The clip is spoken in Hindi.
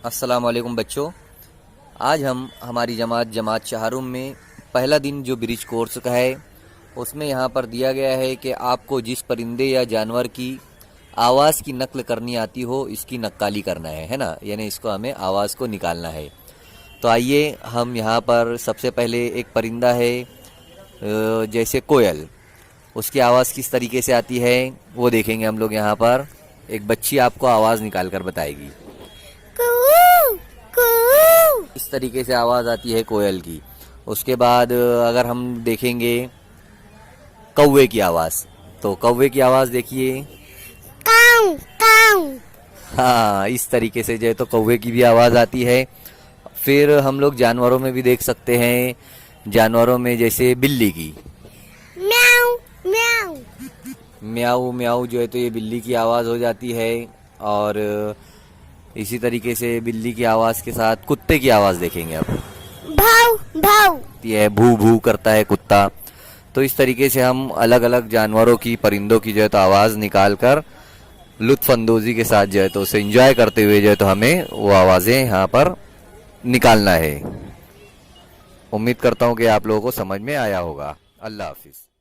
अस्सलाम वालेकुम बच्चों। आज हम हमारी जमात शहरुम में पहला दिन जो ब्रिज कोर्स का है उसमें यहाँ पर दिया गया है कि आपको जिस परिंदे या जानवर की आवाज़ की नकल करनी आती हो इसकी नक्काली करना है ना, यानी इसको हमें आवाज़ को निकालना है। तो आइए हम यहाँ पर सबसे पहले एक परिंदा है जैसे कोयल, उसकी आवाज़ किस तरीके से आती है वो देखेंगे हम लोग। यहाँ पर एक बच्ची आपको आवाज़ निकाल कर बताएगी। इस तरीके से आवाज़ आती है कोयल की। उसके बाद अगर हम देखेंगे कौवे की आवाज़, तो कौवे की आवाज़ देखिए, काऊ काऊ। हाँ इस तरीके से जो है तो कौवे की भी आवाज़ आती है। फिर हम लोग जानवरों में भी देख सकते हैं, जानवरों में जैसे बिल्ली की म्याऊ म्याऊ। म्याऊ म्याऊ जो है तो ये बिल्ली की आवाज़ हो जाती है। और इसी तरीके से बिल्ली की आवाज़ के साथ कुत्ते की आवाज़ देखेंगे अब, भाऊ भाऊ। ये भू भू करता है कुत्ता। तो इस तरीके से हम अलग अलग जानवरों की, परिंदों की जो है तो आवाज़ निकाल कर लुत्फ अंदोज़ी के साथ जो है तो उसे एंजॉय करते हुए जो है तो हमें वो आवाज़ें यहाँ पर निकालना है। उम्मीद करता हूँ कि आप लोगों को समझ में आया होगा। अल्लाह हाफिज़।